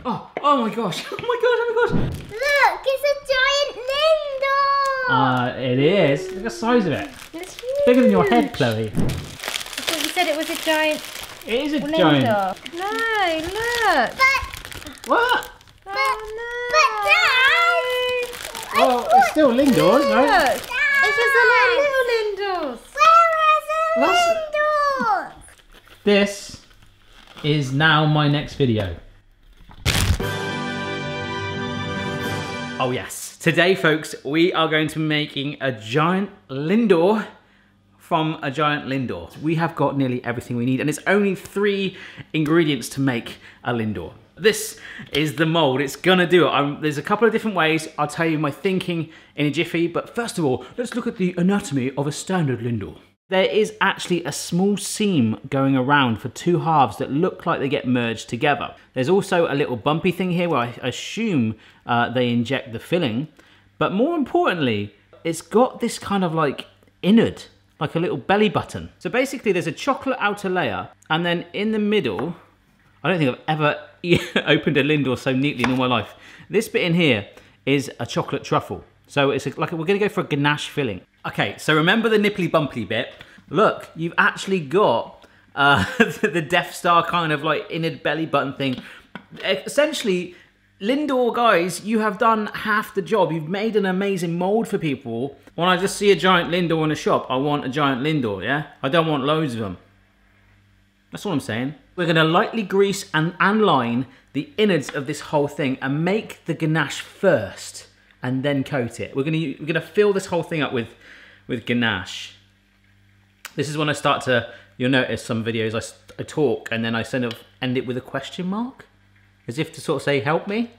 Oh my gosh. Oh my gosh, oh my gosh. Look, it's a giant Lindor. It is. Look at the size of it. It's huge. It's bigger than your head, Chloe. I thought you said it was a giant It is a Lindor. giant. No, look. What? But Dad. Oh, it's still Lindor, Look. right? It's just a little Lindors. Where is a Lindor? This is now my next video. Oh yes. Today, folks, we are going to be making a giant Lindor from a giant Lindor. We have got nearly everything we need, and it's only 3 ingredients to make a Lindor. This is the mold. It's gonna do it. There's a couple of different ways. I'll tell you my thinking in a jiffy, but first of all, let's look at the anatomy of a standard Lindor. There is actually a small seam going around for 2 halves that look like they get merged together. There's also a little bumpy thing here where I assume they inject the filling, but more importantly, it's got this kind of like innard, like a little belly button. So basically there's a chocolate outer layer, and then in the middle, I don't think I've ever opened a Lindor so neatly in all my life. This bit in here is a chocolate truffle. So it's like we're gonna go for a ganache filling. Okay, so remember the nipply bumpy bit? Look, you've actually got the Death Star kind of like innard belly button thing. Essentially, Lindor guys, you have done half the job. You've made an amazing mold for people. When I just see a giant Lindor in a shop, I want a giant Lindor, yeah? I don't want loads of them. That's all I'm saying. We're gonna lightly grease and line the innards of this whole thing and make the ganache first and then coat it. We're gonna fill this whole thing up with ganache. This is when I start to, you'll notice some videos I talk and then I sort of end it with a question mark, as if to sort of say, help me.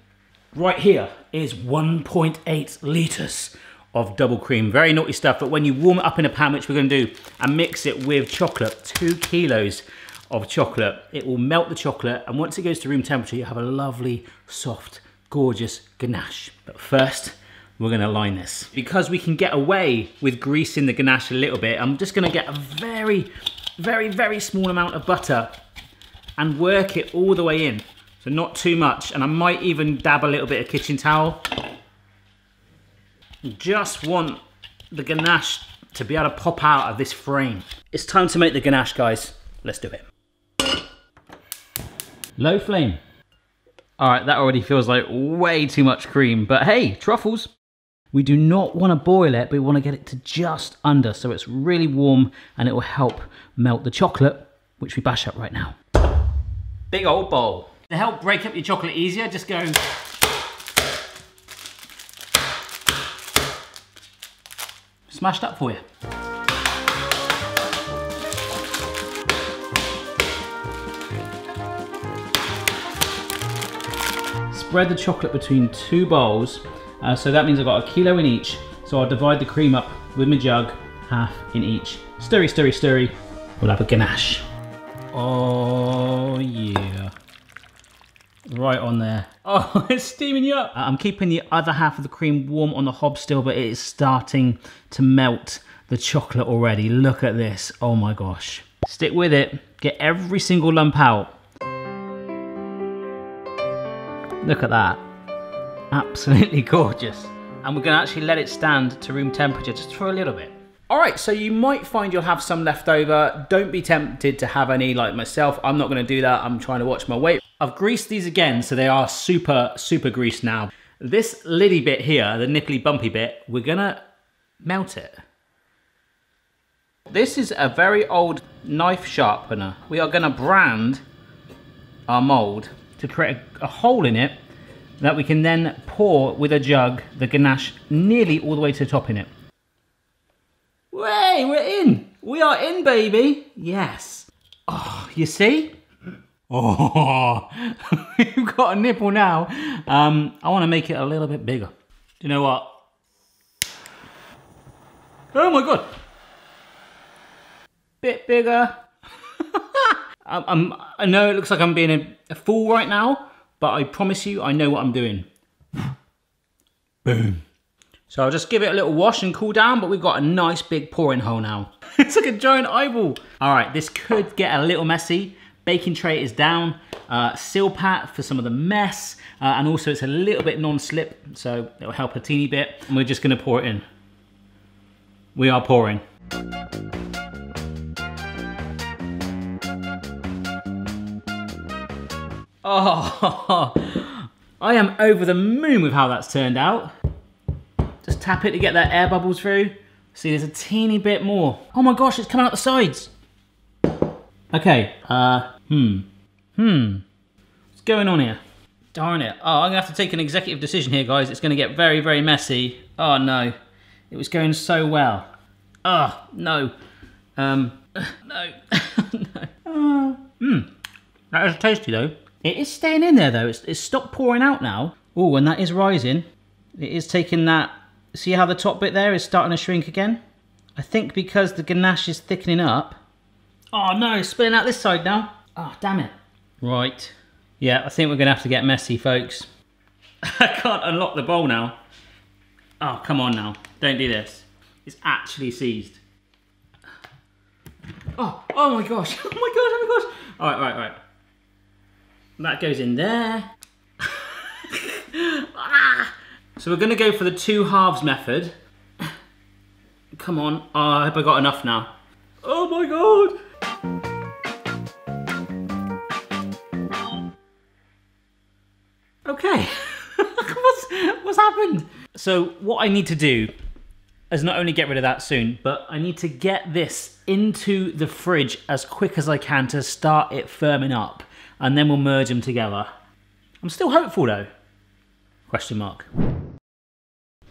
Right here is 1.8 litres of double cream. Very naughty stuff, but when you warm it up in a pan, which we're gonna do, and mix it with chocolate, 2 kilos of chocolate, it will melt the chocolate, and once it goes to room temperature, you have a lovely, soft, gorgeous ganache. But first, we're gonna line this. Because we can get away with greasing the ganache a little bit, I'm just gonna get a very, very, very small amount of butter and work it all the way in. So not too much, and I might even dab a little bit of kitchen towel. Just want the ganache to be able to pop out of this frame. It's time to make the ganache, guys. Let's do it. Low flame. All right, that already feels like way too much cream, but hey, truffles. We do not want to boil it, but we want to get it to just under so it's really warm and it will help melt the chocolate, which we bash up right now. Big old bowl. To help break up your chocolate easier, just go smashed up for you. Spread the chocolate between 2 bowls, so that means I've got 1 kilo in each. So I'll divide the cream up with my jug, half in each. Stirry, stirry, stirry. We'll have a ganache. Oh yeah. Right on there. Oh, it's steaming you up. I'm keeping the other half of the cream warm on the hob still, but it is starting to melt the chocolate already. Look at this. Oh my gosh. Stick with it. Get every single lump out. Look at that. Absolutely gorgeous. And we're gonna actually let it stand to room temperature just for a little bit. All right, so you might find you'll have some left over. Don't be tempted to have any like myself. I'm not gonna do that. I'm trying to watch my weight. I've greased these again, so they are super, super greased now. This liddy bit here, the nipply bumpy bit, we're gonna melt it. This is a very old knife sharpener. We are gonna brand our mold to create a hole in it that we can then pour with a jug the ganache nearly all the way to the top in it. Way, we're in! We are in, baby! Yes. Oh, you see? Oh, you've got a nipple now. I want to make it a little bit bigger. Do you know what? Oh my God. Bit bigger. I know it looks like I'm being a fool right now, but I promise you, I know what I'm doing. Boom. So I'll just give it a little wash and cool down, but we've got a nice big pouring hole now. It's like a giant eyeball. All right, this could get a little messy. Baking tray is down. seal pat for some of the mess, and also it's a little bit non-slip, so it'll help a teeny bit. And we're just gonna pour it in. We are pouring. Oh, I am over the moon with how that's turned out. Just tap it to get that air bubbles through. See, there's a teeny bit more. Oh my gosh, it's coming out the sides. Okay, what's going on here? Darn it. Oh, I'm gonna have to take an executive decision here, guys. It's gonna get very, very messy. Oh no, it was going so well. Oh, no. No. That is tasty though. It is staying in there though. It's stopped pouring out now. Oh, and that is rising. It is taking that. See how the top bit there is starting to shrink again? I think because the ganache is thickening up. Oh no, it's spilling out this side now. Oh, damn it. Right. Yeah, I think we're gonna have to get messy, folks. I can't unlock the bowl now. Oh, come on now. Don't do this. It's actually seized. Oh my gosh. Oh my gosh. All right. That goes in there. So we're gonna go for the 2 halves method. Come on. Oh, I hope I got enough now. Oh my god. Okay. What's happened? So what I need to do is not only get rid of that soon, but I need to get this into the fridge as quick as I can to start it firming up, and then we'll merge them together. I'm still hopeful though. Question mark.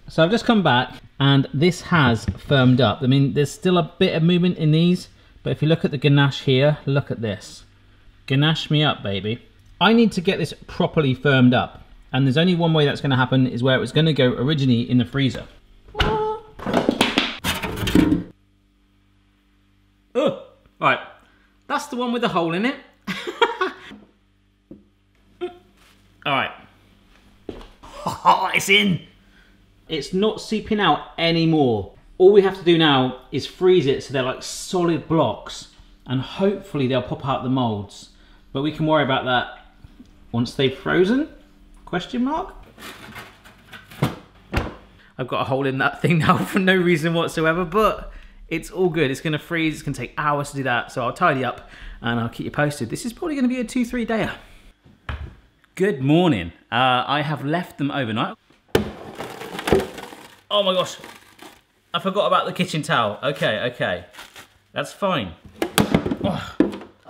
So I've just come back and this has firmed up. I mean, there's still a bit of movement in these, but if you look at the ganache here, look at this. Ganache me up, baby. I need to get this properly firmed up, and there's only one way that's gonna happen, is where it was gonna go originally in the freezer. Oh, right, that's the one with the hole in it. All right, oh, it's in. It's not seeping out anymore. All we have to do now is freeze it so they're like solid blocks, and hopefully they'll pop out the molds. But we can worry about that once they've frozen? Question mark? I've got a hole in that thing now for no reason whatsoever, but it's all good. It's gonna freeze, it's gonna take hours to do that, so I'll tidy up and I'll keep you posted. This is probably gonna be a 2-3 dayer. Good morning. I have left them overnight. Oh my gosh, I forgot about the kitchen towel. Okay, that's fine. Oh,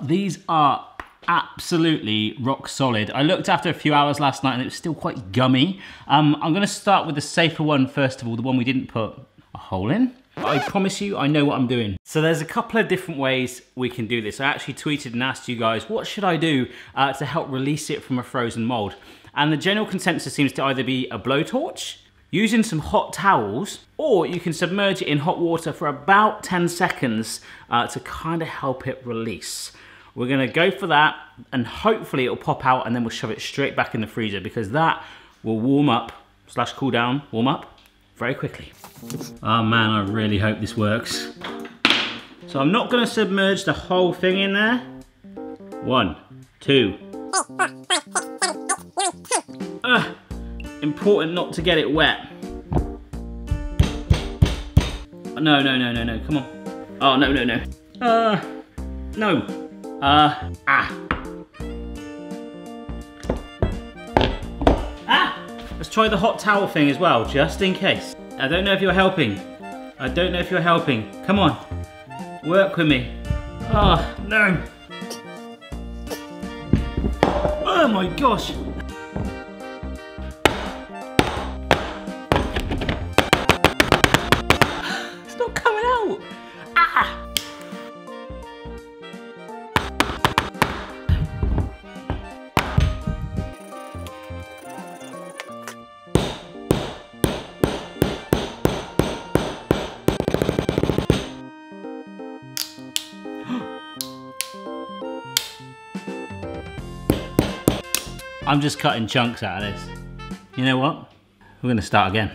these are absolutely rock solid. I looked after a few hours last night and it was still quite gummy. I'm gonna start with the safer one first of all, the one we didn't put a hole in. I promise you, I know what I'm doing. So there's a couple of different ways we can do this. I actually tweeted and asked you guys, what should I do to help release it from a frozen mold? And the general consensus seems to either be a blowtorch, using some hot towels, or you can submerge it in hot water for about 10 seconds to kind of help it release. We're gonna go for that, and hopefully it'll pop out, and then we'll shove it straight back in the freezer, because that will warm up, / cool down, warm up very quickly. Oh man, I really hope this works. So I'm not gonna submerge the whole thing in there. 1, 2. Important not to get it wet. No, come on. Oh, no. No. Let's try the hot towel thing as well, just in case. I don't know if you're helping. Come on. Work with me. Oh, no. Oh my gosh. It's not coming out. I'm just cutting chunks out of this. You know what? We're gonna start again.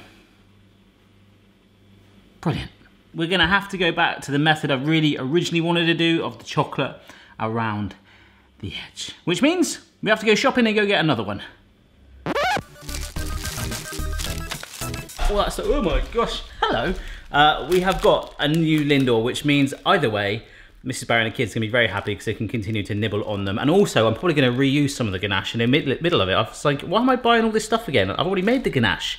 Brilliant. We're gonna have to go back to the method I really originally wanted to do of the chocolate around the edge. Which means We have to go shopping and go get another one. Oh my gosh, hello. We have got a new Lindor, which means either way, Mrs. Barry and the kids are going to be very happy because they can continue to nibble on them. And also, I'm probably going to reuse some of the Ganache in the middle of it. I was like, why am I buying all this stuff again? I've already made the Ganache.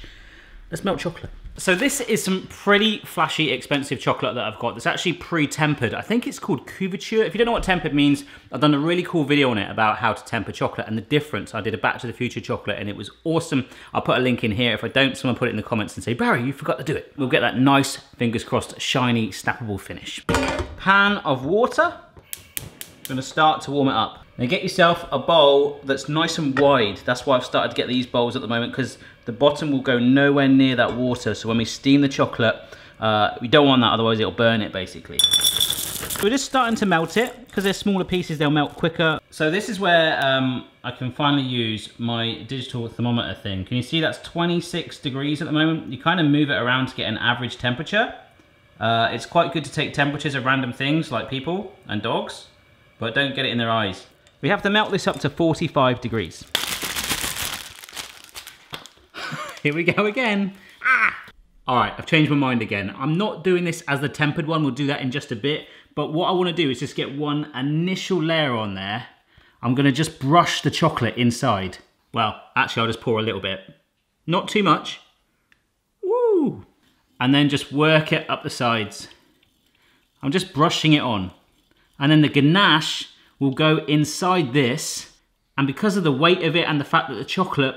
Let's melt chocolate. So this is some pretty flashy, expensive chocolate that I've got. That's actually pre-tempered. I think it's called couverture. If you don't know what tempered means, I've done a really cool video on it about how to temper chocolate and the difference. I did a Back to the Future chocolate and it was awesome. I'll put a link in here. If I don't, someone put it in the comments and say, Barry, you forgot to do it. We'll get that nice, fingers crossed, shiny, snappable finish. Pan of water. I'm gonna start to warm it up. Now get yourself a bowl that's nice and wide. That's why I've started to get these bowls at the moment, because the bottom will go nowhere near that water. So when we steam the chocolate, we don't want that, otherwise it'll burn it basically. So we're just starting to melt it. Because they're smaller pieces, they'll melt quicker. So this is where I can finally use my digital thermometer thing. Can you see that's 26 degrees at the moment? You kind of move it around to get an average temperature. It's quite good to take temperatures of random things like people and dogs, but don't get it in their eyes. We have to melt this up to 45 degrees. Here we go again. Ah! All right, I've changed my mind again. I'm not doing this as the tempered one. We'll do that in just a bit. But what I want to do is just get one initial layer on there. I'm going to just brush the chocolate inside. Well, actually, I'll just pour a little bit. Not too much. Woo! And then just work it up the sides. I'm just brushing it on. And then the ganache will go inside this. And because of the weight of it and the fact that the chocolate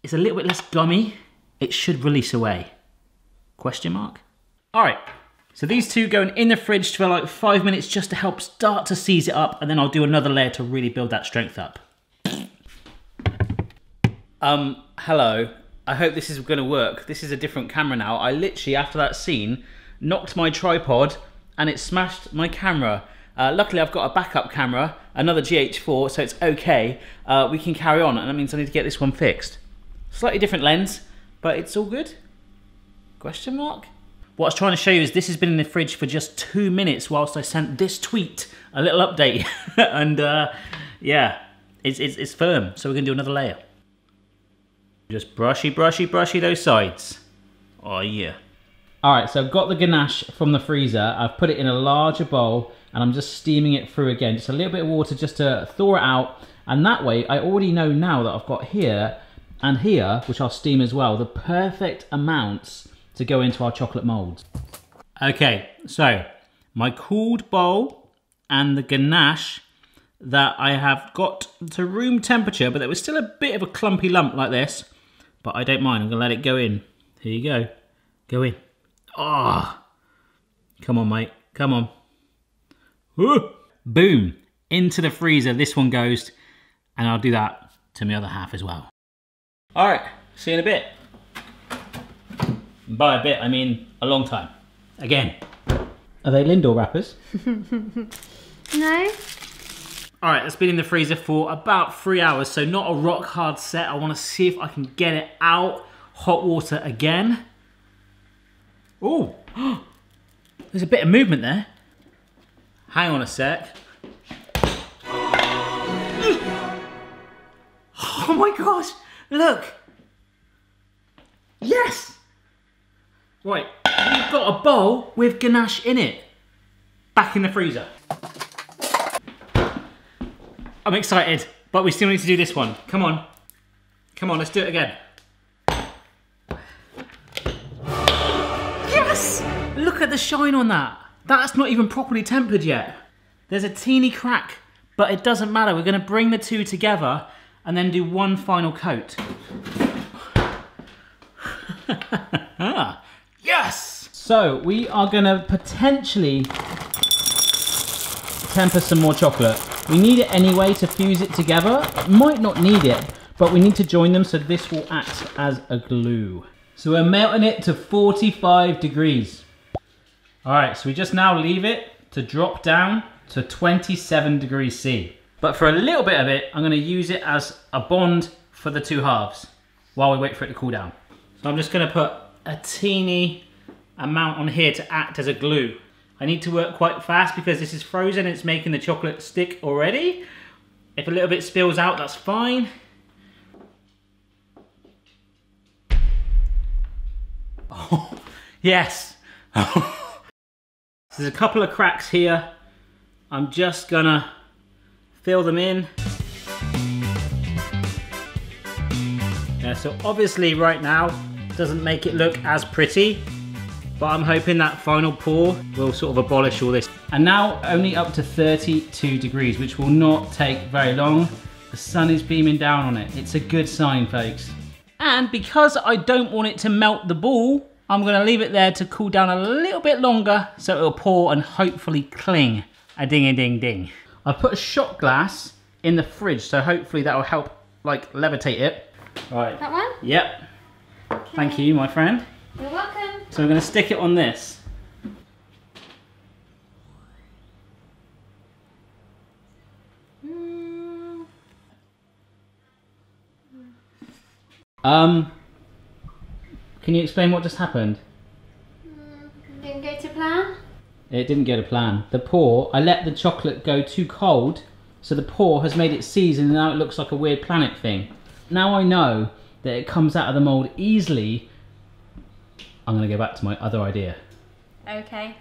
is a little bit less gummy, it should release away. Question mark? All right, so these two going in the fridge for like 5 minutes just to help start to seize it up, and then I'll do another layer to really build that strength up. Hello. I hope this is gonna work. This is a different camera now. I literally, after that scene, knocked my tripod and it smashed my camera. Luckily, I've got a backup camera, another GH4, so it's okay. We can carry on, and that means I need to get this one fixed. Slightly different lens, but it's all good. Question mark? What I was trying to show you is this has been in the fridge for just 2 minutes whilst I sent this tweet a little update. And yeah, it's firm, so we're gonna do another layer. Just brushy, brushy, brushy those sides. Oh yeah. All right, so I've got the ganache from the freezer. I've put it in a larger bowl and I'm just steaming it through again. Just a little bit of water just to thaw it out. And that way, I already know now that I've got here and here, which I'll steam as well, the perfect amounts to go into our chocolate molds. Okay, so my cooled bowl and the ganache that I have got to room temperature, but there was still a bit of a clumpy lump like this, but I don't mind, I'm gonna let it go in. Here you go, go in. Oh, come on mate, come on. Ooh. Boom, into the freezer this one goes, and I'll do that to my other half as well. All right, see you in a bit. By a bit, I mean a long time. Again. Are they Lindor wrappers? No. All right, it's been in the freezer for about 3 hours, so not a rock hard set. I want to see if I can get it out. Hot water again. Oh, there's a bit of movement there. Hang on a sec. Oh my gosh, look. Yes. Right, we've got a bowl with ganache in it. Back in the freezer. I'm excited, but we still need to do this one. Come on. Come on, let's do it again. Yes! Look at the shine on that. That's not even properly tempered yet. There's a teeny crack, but it doesn't matter. We're gonna bring the two together and then do one final coat. Yes! So we are gonna potentially temper some more chocolate. We need it anyway to fuse it together. Might not need it, but we need to join them so this will act as a glue. So we're melting it to 45 degrees. All right, so we just now leave it to drop down to 27 degrees C. But for a little bit of it, I'm gonna use it as a bond for the two halves while we wait for it to cool down. So I'm just gonna put a teeny amount on here to act as a glue. I need to work quite fast because this is frozen and it's making the chocolate stick already. If a little bit spills out, that's fine. Oh, yes. There's a couple of cracks here. I'm just gonna fill them in. Yeah, so obviously right now doesn't make it look as pretty, but I'm hoping that final pour will sort of abolish all this. And now only up to 32 degrees, which will not take very long. The sun is beaming down on it. It's a good sign, folks. And because I don't want it to melt the ball, I'm gonna leave it there to cool down a little bit longer so it'll pour and hopefully cling. A ding-a-ding-ding. I've put a shot glass in the fridge, so hopefully that will help like levitate it. Right. That one? Yep. Okay. Thank you, my friend. You're welcome. So we're gonna stick it on this. Can you explain what just happened? Didn't go to plan? It didn't go to plan. The pour, I let the chocolate go too cold, so the pour has made it seize and now it looks like a weird planet thing. Now I know that it comes out of the mould easily. I'm gonna go back to my other idea. Okay.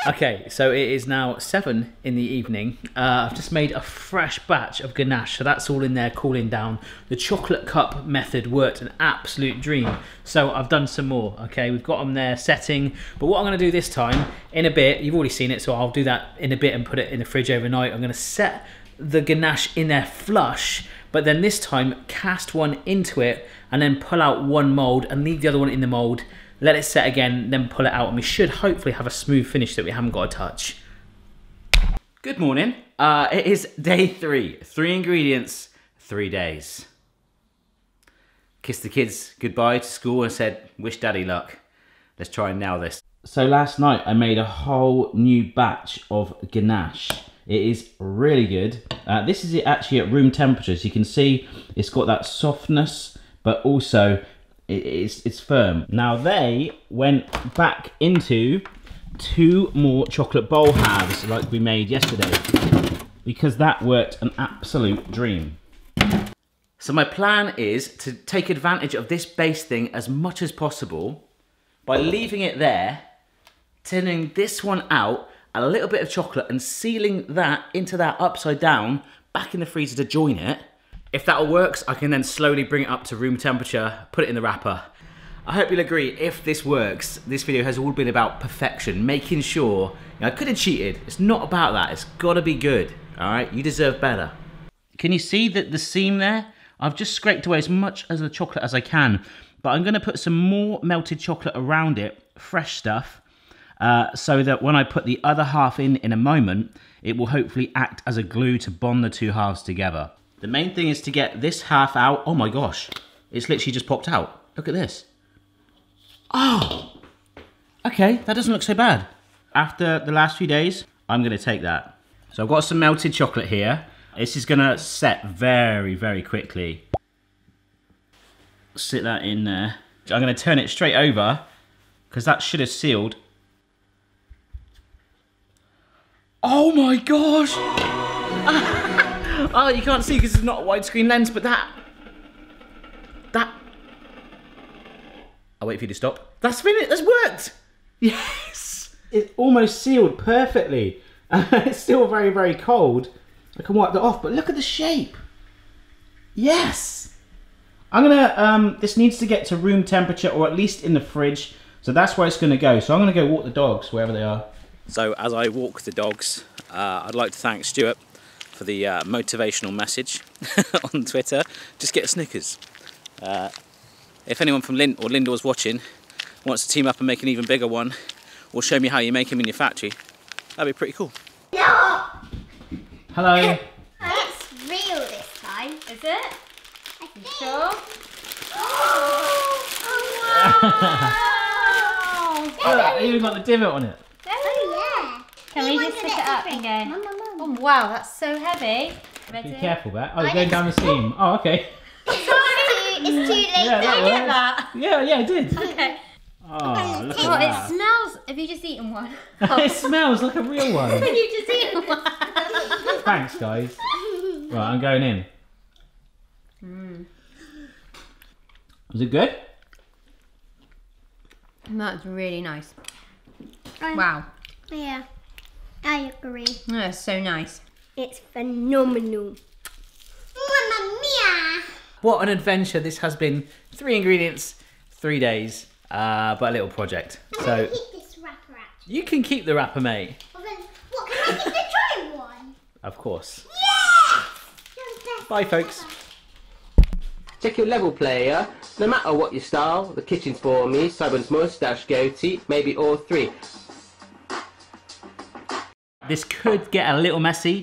Okay, so it is now 7 in the evening. I've just made a fresh batch of Ganache, so that's all in there cooling down. The chocolate cup method worked an absolute dream. So I've done some more, okay? We've got them there setting. But what I'm gonna do this time, in a bit, you've already seen it, so I'll do that in a bit and put it in the fridge overnight. I'm gonna set the Ganache in there flush, but then this time cast one into it and then pull out one mould and leave the other one in the mould. Let it set again, then pull it out, and we should hopefully have a smooth finish that we haven't got to touch. Good morning. It is day 3. 3 ingredients, 3 days. Kissed the kids goodbye to school and said, wish daddy luck. Let's try and nail this. So last night I made a whole new batch of Ganache. It is really good. This is actually at room temperature, so you can see it's got that softness, but also it's firm. Now they went back into 2 more chocolate bowl halves like we made yesterday, because that worked an absolute dream. So my plan is to take advantage of this base thing as much as possible by leaving it there, turning this one out, a little bit of chocolate, and sealing that into that upside down back in the freezer to join it. If that all works, I can then slowly bring it up to room temperature, put it in the wrapper. I hope you'll agree, if this works, this video has all been about perfection, making sure, I could have cheated. It's not about that, it's gotta be good, all right? You deserve better. Can you see that the seam there? I've just scraped away as much of the chocolate as I can, but I'm gonna put some more melted chocolate around it, fresh stuff, so that when I put the other half in a moment, it will hopefully act as a glue to bond the 2 halves together. The main thing is to get this half out. Oh my gosh, it's literally just popped out. Look at this. Oh, okay, that doesn't look so bad. After the last few days, I'm gonna take that. So I've got some melted chocolate here. This is gonna set very, very quickly. Sit that in there. I'm gonna turn it straight over because that should have sealed. Oh my gosh! Oh, you can't see because it's not a widescreen lens, but that. I'll wait for you to stop. That's finished. That's worked. Yes. It's almost sealed perfectly. It's still very, very cold. I can wipe that off, but look at the shape. Yes. I'm gonna. This needs to get to room temperature, or at least in the fridge. So that's where it's gonna go. So I'm gonna go walk the dogs wherever they are. So as I walk the dogs, I'd like to thank Stuart for the motivational message on Twitter. Just get a Snickers. If anyone from Lindt or Lindell is watching, wants to team up and make an even bigger one, or show me how you make them in your factory, that'd be pretty cool. No! Hello. It's real this time. Is it? I think. Sure? Oh, wow! Look, even got the divot on it. Oh yeah. Can we just pick it up and go? Mum. Oh wow, that's so heavy. Ready? Be careful, Bat. Oh, you're going down the seam. Oh, okay. It's too late. Yeah, Did I that get that? Yeah, I did. Okay. Oh, look Oh, at it that. smells. Have you just eaten one? It smells like a real one. You just eaten one. Thanks, guys. Right, I'm going in. Was it good? That's really nice. Wow. Yeah, I agree. That's so nice. It's phenomenal. Mamma mia! What an adventure this has been. 3 ingredients, 3 days, but a little project. So Keep this wrapper out. you can keep the wrapper, mate. Well, then, what, can I keep the giant one? Of course. Yeah! Bye, folks. Check your level, player. No matter what your style, the kitchen's for me. Simon's moustache, goatee, maybe all 3. This could get a little messy.